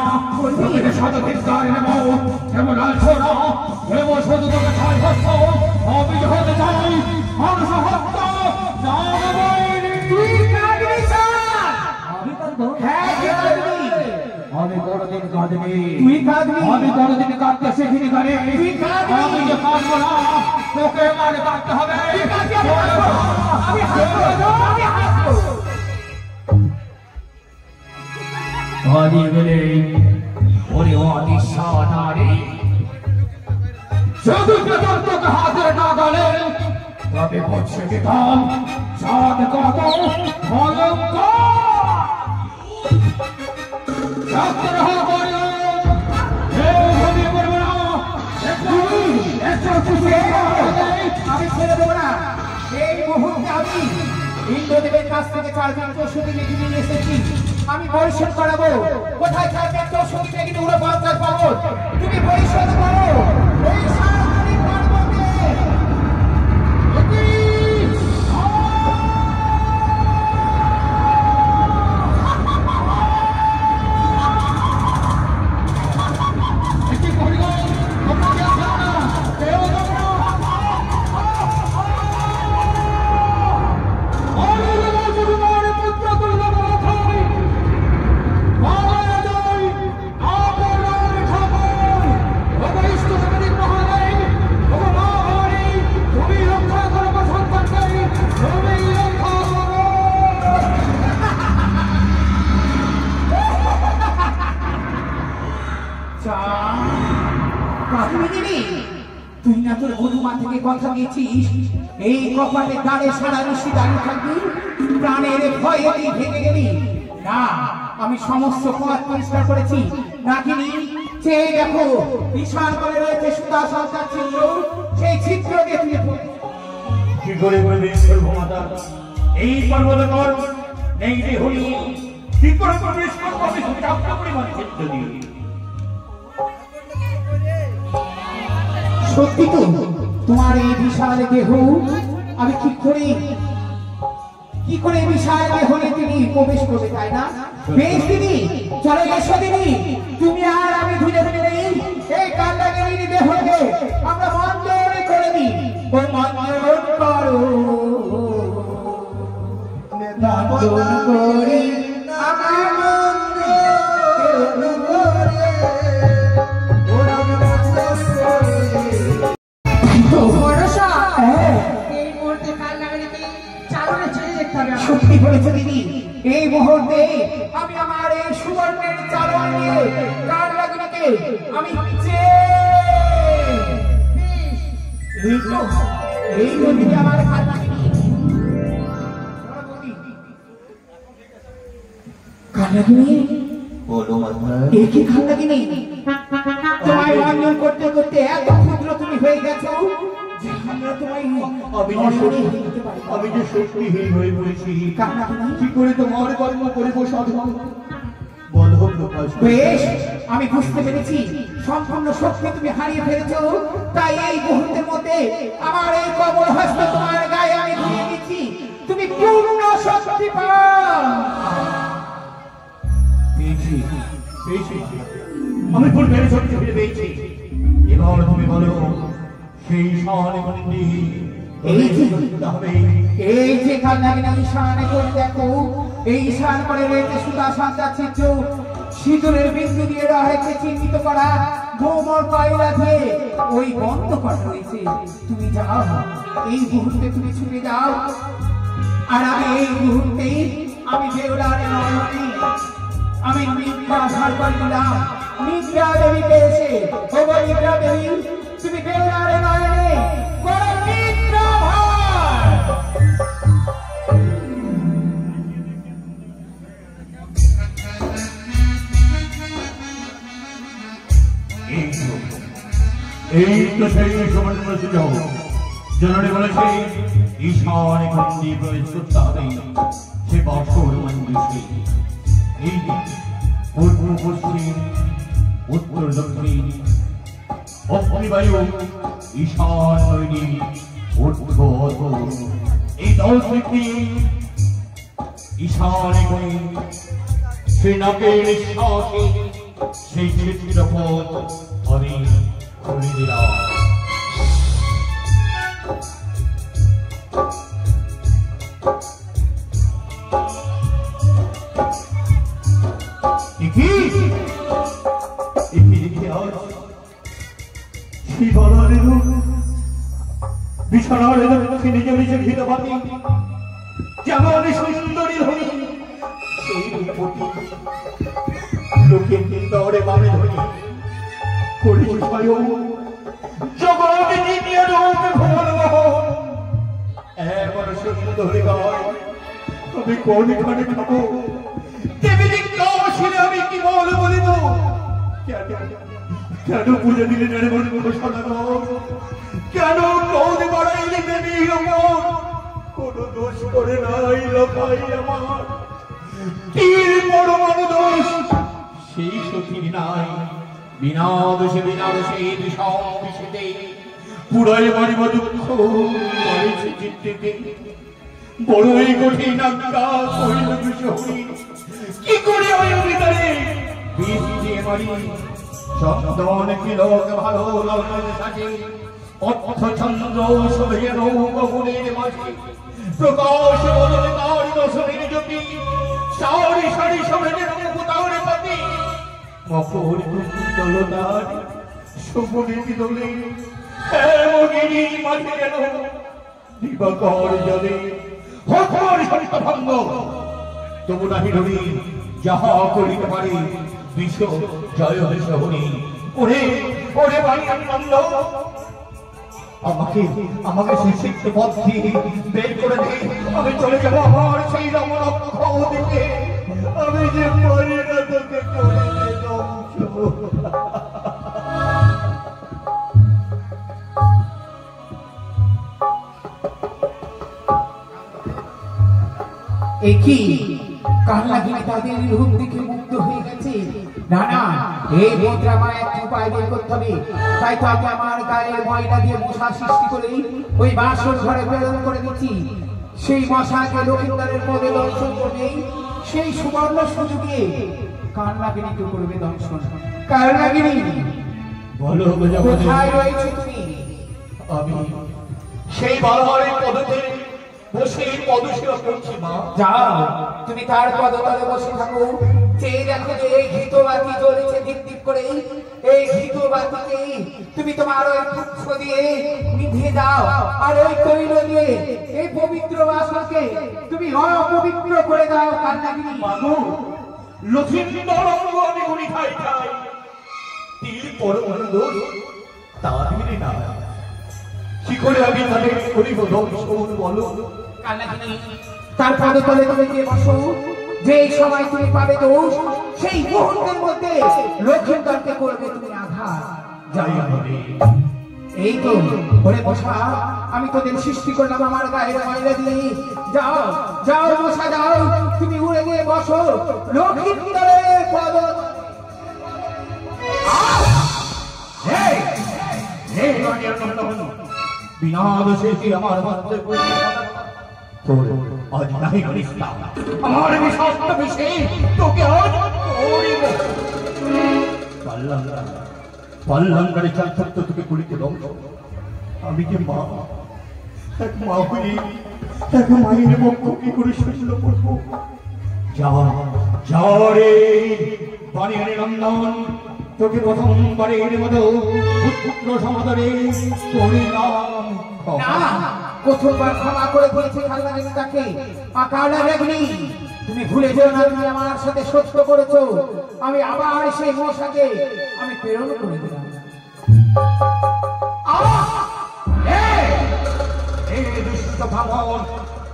তোকে শতদিন কারে নেব কেবল আছো না কেবল শুধু তোকে ছাই হস্ত আমি হতে চাই মানুষ হত্য
তুই কাঁদবি স্যার হ্যাঁ তুই কাঁদবি
আমি কোনদিন কাঁদিনি
তুই কাঁদবি
আমি কোনদিন কাঁদতে শিখিনি গানে
তুই কাঁদবি
আমি যে কাঁদবো না তোকে মানে কাঁদতে হবে
আমি হাসবো আমি হাসবো
হারিয়ে গেলে ওরে অনিশা নারী শুধু বেতন তোকে হাতের না গেলে তবে পৌঁছে যেতাম চাঁদ কত ভয়ঙ্কর যাত্রা রহা করিও ঘুমিয়ে পড়বে না
আমি ছেড়ে দেবো না এই মুহূর্তে আমি ইন্দ্রদেবের কাছ থেকে 4 দিন প্রসূতি লিখে নিয়ে এসেছি আমি পরিশোধ করাবো কোথায় থাকবেন প্রসূতি থেকে উড়ে বাজার পাবো তুমি পরিশোধ করো এই সারাদিন পর্বতে তুই না তোর হনুমা থেকে কথা দিয়েছিস এই কপালে দাঁড়ে সারা ঋষি দাঁড়িয়ে থাকবি প্রাণের ভয়ে তুই ভেঙে গেলি না আমি সমস্ত পথ পরিষ্কার করেছি নাকিনি চেয়ে দেখো বিশাল করে রয়েছে সুতা সরকার ছিল সেই ছিদ্র দিয়ে তুই
কি করে বলবে সর্বমাতা এই পর্বতকর নেই রে হই কি করে প্রবেশ করবো আমি চাপটা পরিমাণ ক্ষেত্র দিয়ে
সত্যি তো তোমার এই বিশাল দেহ আমি কি করে বিশাল দেহ তিনি প্রবেশ করবে তাই না বেশ দিদি চলে এসো দিদি তুমি আর আমি ধীরে ধীরে এই কান্দাগিরি দেহকে আমরা মন্দির করে দিই ও মন্দির করো মন্দির করে আমার মন্দির করে সত্যি বলেছে দিদি এই মুহূর্তে আমি আমার এই সুবর্ণের চালন নিয়ে কার লাগবে আমি এই দিদি আমার কার লাগবে কার লাগবে একই কার লাগবে তোমায় বন্ধন করতে করতে এত ক্ষুদ্র তুমি হয়ে গেছো
আমি যে শক্তিহীন হয়ে পড়েছি কি করে তোমার কর্ম করবো সাধু প্রকাশ
বেশ, আমি বুঝতে পেরেছি সম্পূর্ণ শক্তি তুমি হারিয়ে ফেলেছো। তাই এই মুহূর্তের মধ্যে আমার এই কবর হস্ত তোমার গায়ে আমি ঘুরিয়ে দিচ্ছি, তুমি পূর্ণ শক্তি পাও।
পেয়েছি, পেয়েছি, আমি পূর্বের শক্তি ফিরে পেয়েছি। এবার তুমি বলো সেই শানে মন্দি
এই যে কান্নাগিনা ঈশানে করে দেখো, এই ঈশান করে রয়েছে সুদা শান্তা চিত্র, সিঁদুরের বিন্দু দিয়ে রাহেকে চিহ্নিত করা, ভৌমর কয়লা দিয়ে ওই বন্ধ করা হয়েছে। তুমি যাও, এই মুহূর্তে তুমি ছুটে যাও। আর আমি এই মুহূর্তে আমি বেউলারে নয়নে আমি নিদ্রা ভার করে দিলাম নিদ্রা দেবীকে এসে। ও নিদ্রা দেবী, তুমি বেউলারে নয়নে করো নিদ্রা ভার।
এই তো সেই সময় বসে যাও। জননী বলেছে ঈশানে খন্ডি প্রবেশ করতে হবে, সে বছর মঞ্জুষে। এই পূর্ব পশ্চিম উত্তর দক্ষিণ অগ্নিবায়ু ঈশান তৈরি উদ্ভূত এই 10 ব্যক্তি ঈশানে করে সে নাকের নিঃশ্বাসে সেই চিত্র পথ আমি খুলে দিলাম। বিছানার দক্ষিণে নিজে নিজে ঘিরে বাতি যেমন সুন্দরী ধনী, সেই লোকে দৌড়ে বামে ধনী করেছি স্বয়ং জগতে দ্বিতীয় রূপ ভুবন মোহন। এমন সুন্দরী গায় আমি কোনখানে খাবো, দেবী জিজ্ঞাসিলে আমি কি বল বলিব। কেন পুজো দিলে জানে মনে মনে সদাগর, কেন ক্রোধ বাড়াইলে দেবী আমার, কোন দোষ করে নাই লোকাই আমার, তীর পরমাণু দোষ সেই সখী নাই। বিনা দোষে বিষেতে পুরাই মারিব দুঃখ করেছে চিত্তে, বড়ই কঠিন আজ্ঞা করিল বিষহী, কি করে ওই ভিতরে বিষ দিয়ে মারি। চন্দন কিলোক ভালো লগ্নের সাথে অর্থ চন্দ্র শোভের বহুনের মাঝে প্রকাশ বদলে তার দশমের জ্যোতি, সারি সারি শোভের মুকুতার পাতি মকর কুন্তলতার শোভনে বিদলে হেমগিরি মাঝে গেল দিবাকর জলে হঠাৎ সন্তভঙ্গ। তবু নাহি রবি যাহা করিতে পারে বিশ্ব জয় হয়েছে হরি। ওরে ওরে ভাই আনন্দ, আমাকে সেই সিদ্ধ পথ দিয়ে বের করে দে, আমি চলে যাবো আমার সেই রমণক্ষ দিকে। আমি যে পারি না তোকে করে দে ধ্বংস।
একই কান্নাগিনী তাদের রূপ দেখে মুগ্ধ হয়ে গেছে। না না, এই মুদ্রামায় একটা উপায় বের করতে হবে। তাই তাকে আমার গায়ে ময়লা দিয়ে মশা সৃষ্টি করে ওই বাসর ঘরে প্রেরণ করে দিচ্ছি। সেই মশাকে লক্ষিন্দারের পদে দর্শন করবে, সেই সুবর্ণ সুযোগে কান্নাগিনীকে করবে দর্শন। কান্নাগিনী
বলো
কোথায় রয়েছে তুমি?
আমি সেই বারবারের পদতে বসে পদসেবা করছি মা।
যাও, তুমি তার পদতলে বসে থাকো। চেয়ে দেখো যে এই ঘৃত বাতি জ্বলেছে দিক দিক করে। এই ঘৃত বাতিকে তুমি তোমার ওই পুষ্প দিয়ে নিভিয়ে দাও, আর ওই তৈল দিয়ে এই পবিত্র বাসনকে তুমি অপবিত্র করে দাও। কান্নাগিনী
মাগো, লক্ষিন্দর অঙ্গ আমি গুলি খাই খাই, তিল পরমাণু দোষ তাদের না। কি করে আমি তাদের করিব দর্শন বলো?
তার পদতলে তুমি গিয়ে বসো। যে সময় তুমি পাবে দোষ, সেই মুহূর্তের মধ্যে লক্ষিন্দরকে করবে তুমি আঘাত।
যাই আমি
এই তো ওরে মশা, আমি তোদের সৃষ্টি করলাম আমার গায়ের ময়লা দিয়ে। যাও যাও মশা যাও, তুমি উড়ে গিয়ে বসো লক্ষিন্দরের পদ
বিনা দোষে তুই আমার মধ্যে তোর আজ নাহি করিস না আমার বিষাক্ত বিষে তোকে আজ করিব পাল্লাম গাড়ি চাল থাকতো তোকে গুলিতে দম আমি যে মা এক মা হয়ে এক মায়ের বক্ষ কি করে শুনল পড়বো যাওয়া রে বানিয়ারে নন্দন তোকে প্রথমবারের মতো পুত্র সমাদরে করিলাম
প্রথমবার ক্ষমা করে বলেছি খালনাগিনীটাকে আকালে রেগনি তুমি ভুলে যেও না তুমি আমার সাথে সত্য করেছো আমি আবার সেই মশাকে আমি প্রেরণ করে দিলাম
দুষ্ট ভাবন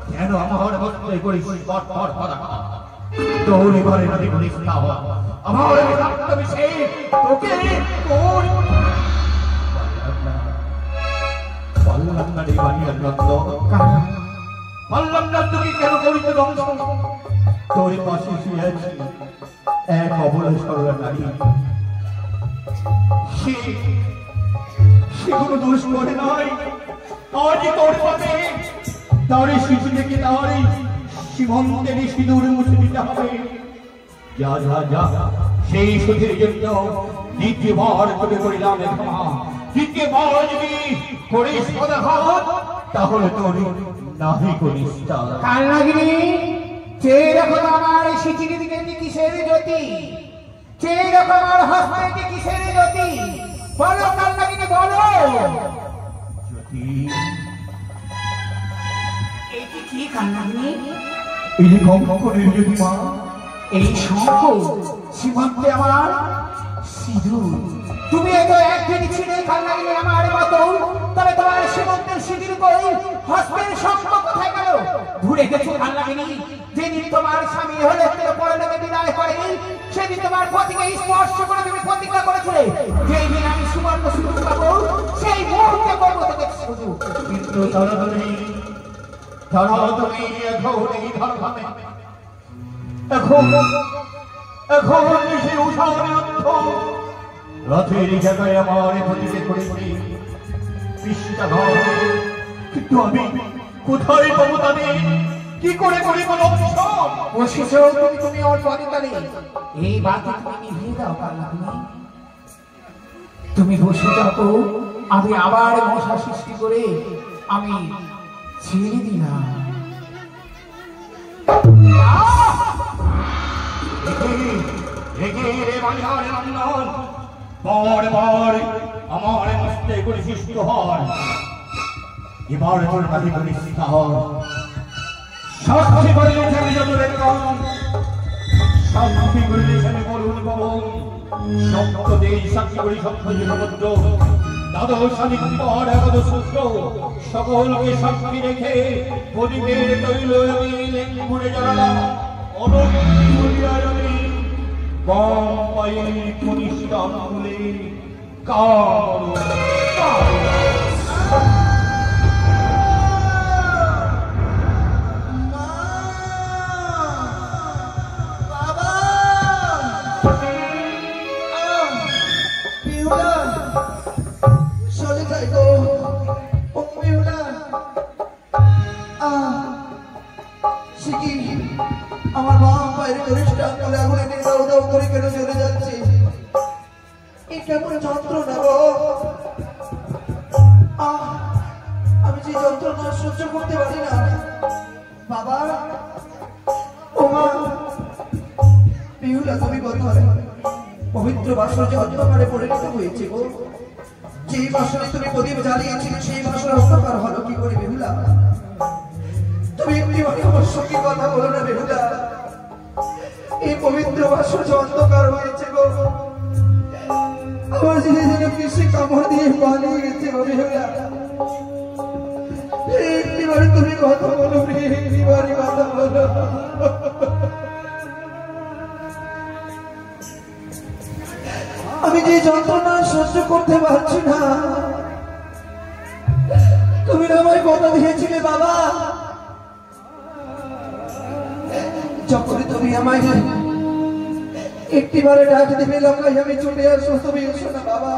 কেন আমার মধ্যে করিস দৌড়ে ঘরে নদী করিস না আমার বিষাক্ত বিষে তোকে তোর পাল্লাম না রে বানিয়ার নন্দ পাল্লাম না তোকে কেন করিতে দংশ তোর পাশে শুয়ে আছি এক অবলা সরলা নারী সে কোনো দোষ করে নাই আজ তোর পাশে তার শিশু থেকে তার সীমন্তের সিঁদুর মুছে দিতে হবে যা যা যা সেই সুখের জন্য দ্বিতীয়বার তোকে করিলাম ক্ষমা দ্বিতীয়বার যদি করিস পদাঘাত তাহলে তোর নাহি করিস
খালনাগিনী চেয়ে দেখো আমার শিচির দিকে কিসের জ্যোতি চেয়ে দেখো আমার হস্তে কিসের জ্যোতি বলো খালনাগিনী বলো এটি কি খালনাগিনী
এই কঙ্কনের যদি মা
এই শঙ্খ সীমান্তে আমার সিঁদুর তুমি এত একদিন ছিলে খালনাগিনী আমার মতো তবে তোমার সীমান্তের সিঁদুর কই হস্তের শঙ্খ কোথায় গেল ভুলে গেছো খালনাগিনী যেদিন তোমার স্বামী হলে পরলোকে বিদায় করে সেদিন তোমার পতিকে স্পর্শ করে তুমি প্রতিজ্ঞা করেছিলে যেই দিন আমি সুবর্ণ সুযোগ পাবো সেই মুহূর্তে করবো তোকে শুধু
কিন্তু তারা তুমি এখন সে উষার অর্থ রথের জায়গায় আমার পতিকে করেছি কিন্তু আমি কোথায় পাবো তাদের কি করে করি কোনো
বসেছ তুমি ওর পরিতালে এই বাতি তুমি নিভিয়ে দাও খালনাগিনী তুমি বসে যাও আমি আবার মশা সৃষ্টি করে আমি ছেড়ে দিলাম
আমার মস্তে করেছিস তোহর এবার তোর কাছে করিস সাক্ষী করলে ছেলে যত সাক্ষী করলে ছেলে বলুন বাবন সপ্ত দেশ সাক্ষী করি সপ্ত সমুদ্র দ্বাদশ পর একাদশ সূত্র সকলকে সাক্ষী রেখে প্রদীপের তৈল আমি লেঙ্গুড়ে জড়ালাম অনন্তি বলিয়ার আমি কম পাই কনিষ্ঠ আঙ্গুলে কার
আমার মা বাইরে করিষ্ঠা করে আগুনে নিয়ে উদাও করে কেন চলে যাচ্ছে এই কেমন যন্ত্রণা গো আমি যে যন্ত্রণা সহ্য করতে পারি না বাবা ও মা পিহুলা তুমি কোথায় পবিত্র বাসর যে অন্ধকারে পরিণত হয়েছে গো যেই বাসরে তুমি প্রদীপ জ্বালিয়েছিলে সেই বাসর অন্ধকার হলো কি করে বেহুলা তুমি একটি আমার সঙ্গে কথা বলো না বেহুলা এই পবিত্র বাসর যে অন্ধকার হয়েছে গো আমার ধীরে ধীরে কৃষি কামড় দিয়ে পালিয়ে গেছে গো বেহুলা একটিবারে তুমি কথা বলো একটিবারে কথা বলো আমি যে যন্ত্রণা সহ্য করতে পারছি না তুমি আমায় কথা দিয়েছিলে বাবা যখনই তুমি আমায় একটিবারে ডাক দেবে লঙ্কায় আমি চলে আসবো তুমি এসো না বাবা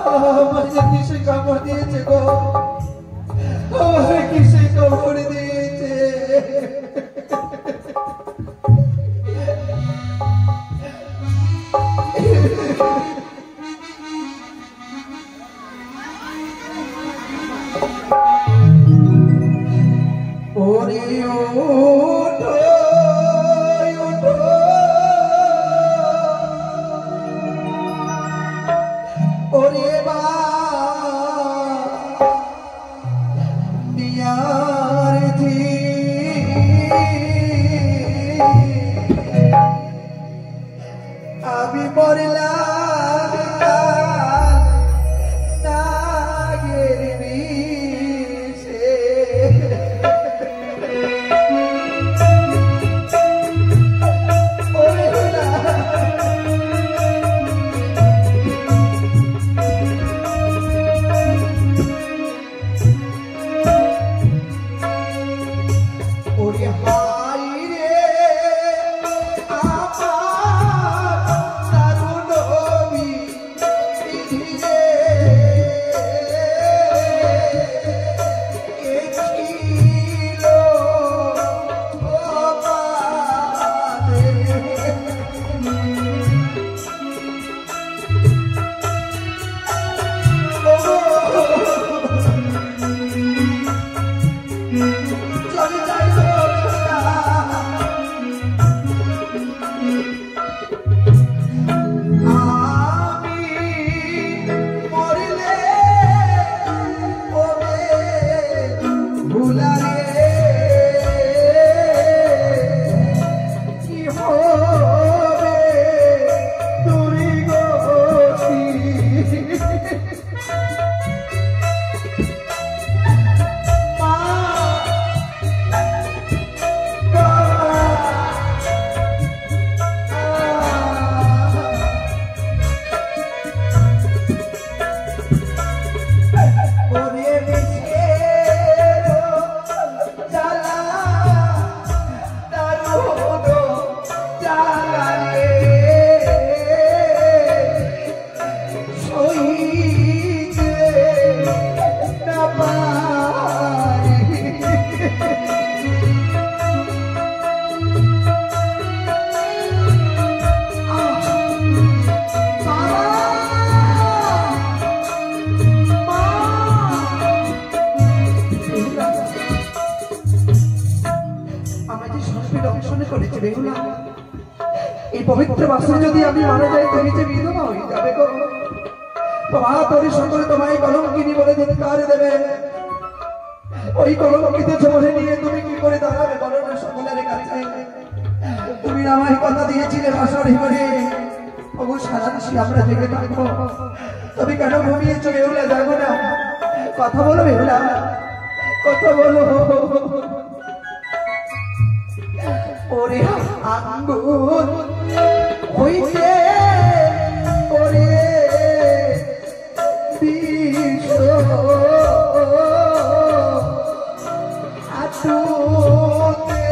আমার যে কিসে কামড় দিয়েছে গো, আমার কিসে কামড় দিয়েছে। ওরে ওঠো ওঠো ওরে বিয়ার ধি আমি মরলাম নাগের বিষে। ওরে হাই রে আমার দারুণ বিধি রে, এ ছিল কপালে। চলে যাই আমি মরলে ওরে ভুলারে কি হবে দুর্গতি। মা ওরে বিষের জ্বালা দারুণ জ্বালা রে, সইতে না পারি। আমরা যে সর্বে দর্শন করেছি বেহুলা, এই পবিত্র বাসে যদি আমি মারা যাই তুমি যে বিধবা হয়ে যাবে গো। তোমার তোর সকলে তোমায় কলঙ্কিনী বলে ধিক্কার দেবে। ওই কলঙ্কিতে ঝরে নিয়ে তুমি কি করে দাঁড়াবে বলো না সকলের কাছে। তুমি আমায় কথা দিয়েছিলে ভাষণ হিমরে, ওগো সারা দেশে আমরা জেগে থাকবো। তুমি কেন ঘুমিয়েছো বেহুলা? জাগো না, কথা বলো বেহুলা, কথা বলো। ওরে আঙ্গুর হইতে ওরে বিষ হাতুতে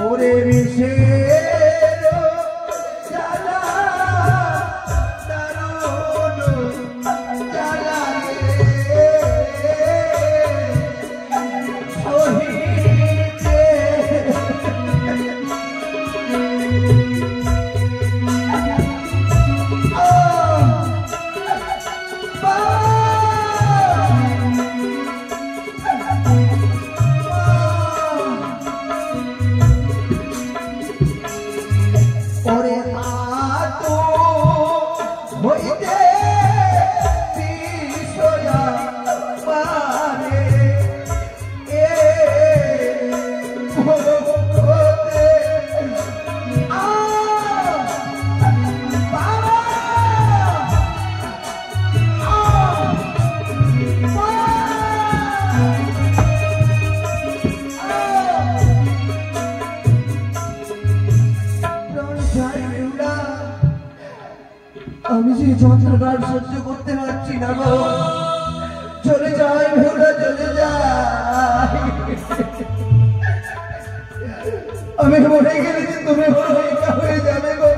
ওরে বিষের জ্বালা দারুণ জ্বালা রে, সহিতে ওরে আতো হইতে বিষয়া পারে, এ ভোগতে বাবা যে যন্ত্রণা আর সহ্য করতে পারছি না গো, চলে যাই বেহুলা, চলে যাই। আমি মরে গেলে যে তুমি বড় একা হয়ে যাবে গো,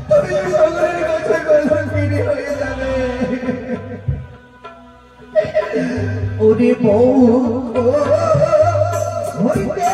তুমি যে সকলের কাছে কলঙ্কিনী হয়ে যাবে। ওরে বউ হইতে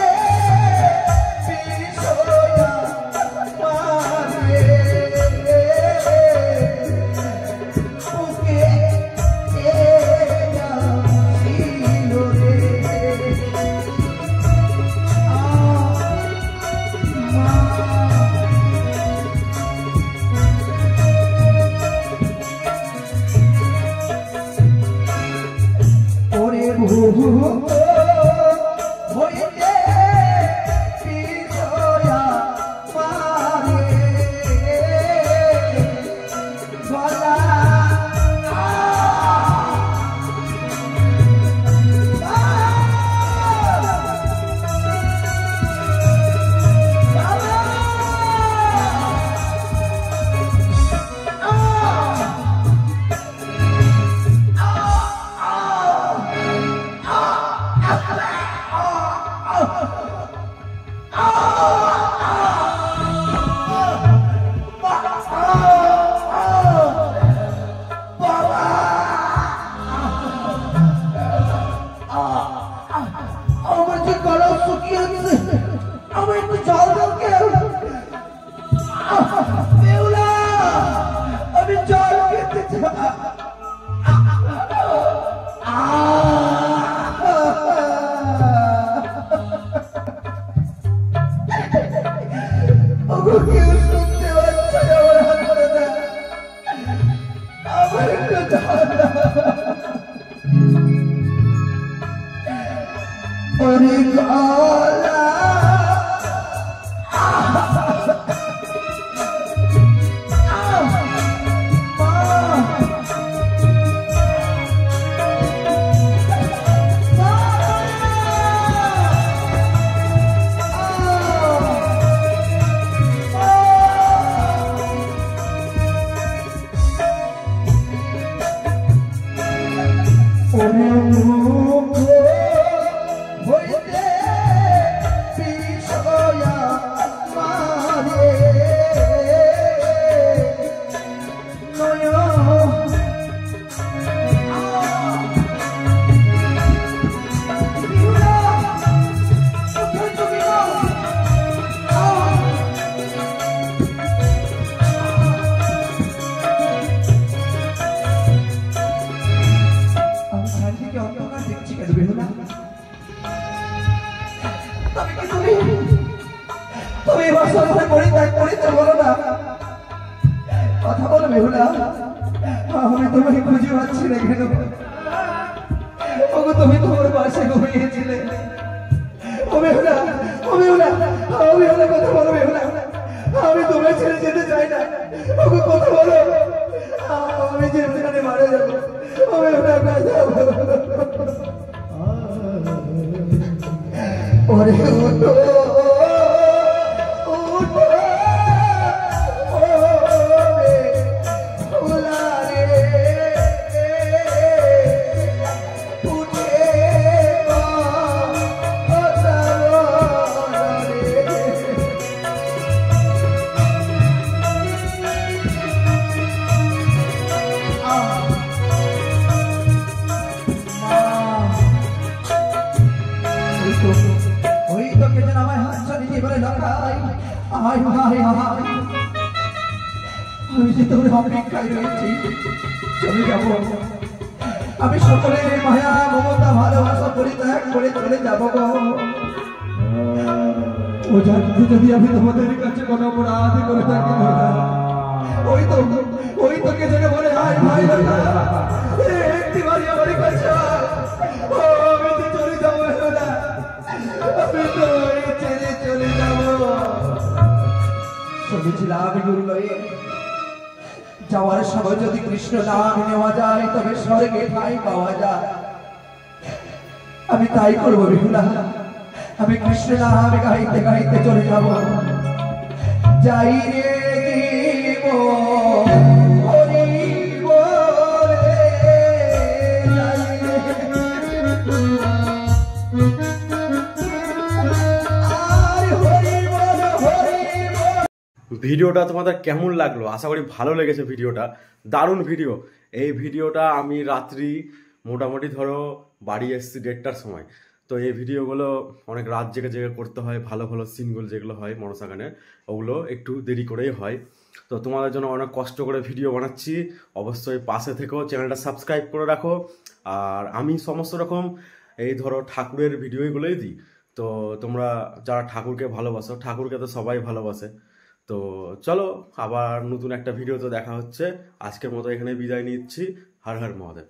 আমি সকলের মায়া মমতা ভালোবাসা পরিত্যাগ করে চলে যাবো গো। ও জানতে যদি আমি তোমাদের কাছে কোনো অপরাধ করে থাকি ওই তো কে যেন বলে হাই ভাই একটি বাড়ি আমার কাছে আমি তো চলে যাবো না, আমি তো ছেড়ে চলে যাবো। শুনেছিলাম গুরু লয়ে যাওয়ার সময় যদি কৃষ্ণ নাম নেওয়া যায় তবে স্বর্গে ঠাঁই পাওয়া যায়। আমি তাই করবো বিহুলা, আমি কৃষ্ণ নাম গাইতে গাইতে চলে যাব। যাই রে জীব হরি বলে আর হরি বল হরি বল।
ভিডিওটা তোমাদের কেমন লাগলো? আশা করি ভালো লেগেছে ভিডিওটা। দারুণ ভিডিও। এই ভিডিওটা আমি রাত্রি মোটামুটি ধরো বাড়ি এসেছি 1:30টার সময়। তো এই ভিডিওগুলো অনেক রাত জেগে জেগে করতে হয়। ভালো ভালো সিনগুলো যেগুলো হয় মনসা গানের, ওগুলো একটু দেরি করেই হয়। তো তোমাদের জন্য অনেক কষ্ট করে ভিডিও বানাচ্ছি। অবশ্যই পাশে থেকেও চ্যানেলটা সাবস্ক্রাইব করে রাখো। আর আমি সমস্ত রকম এই ধরো ঠাকুরের ভিডিওগুলোই দিই। তো তোমরা যারা ঠাকুরকে ভালোবাসো, ঠাকুরকে তো সবাই ভালোবাসে। তো চলো আবার নতুন একটা ভিডিওতে দেখা হচ্ছে। আজকের মতো এখানে বিদায় নিচ্ছি। হর হর মহাদেব।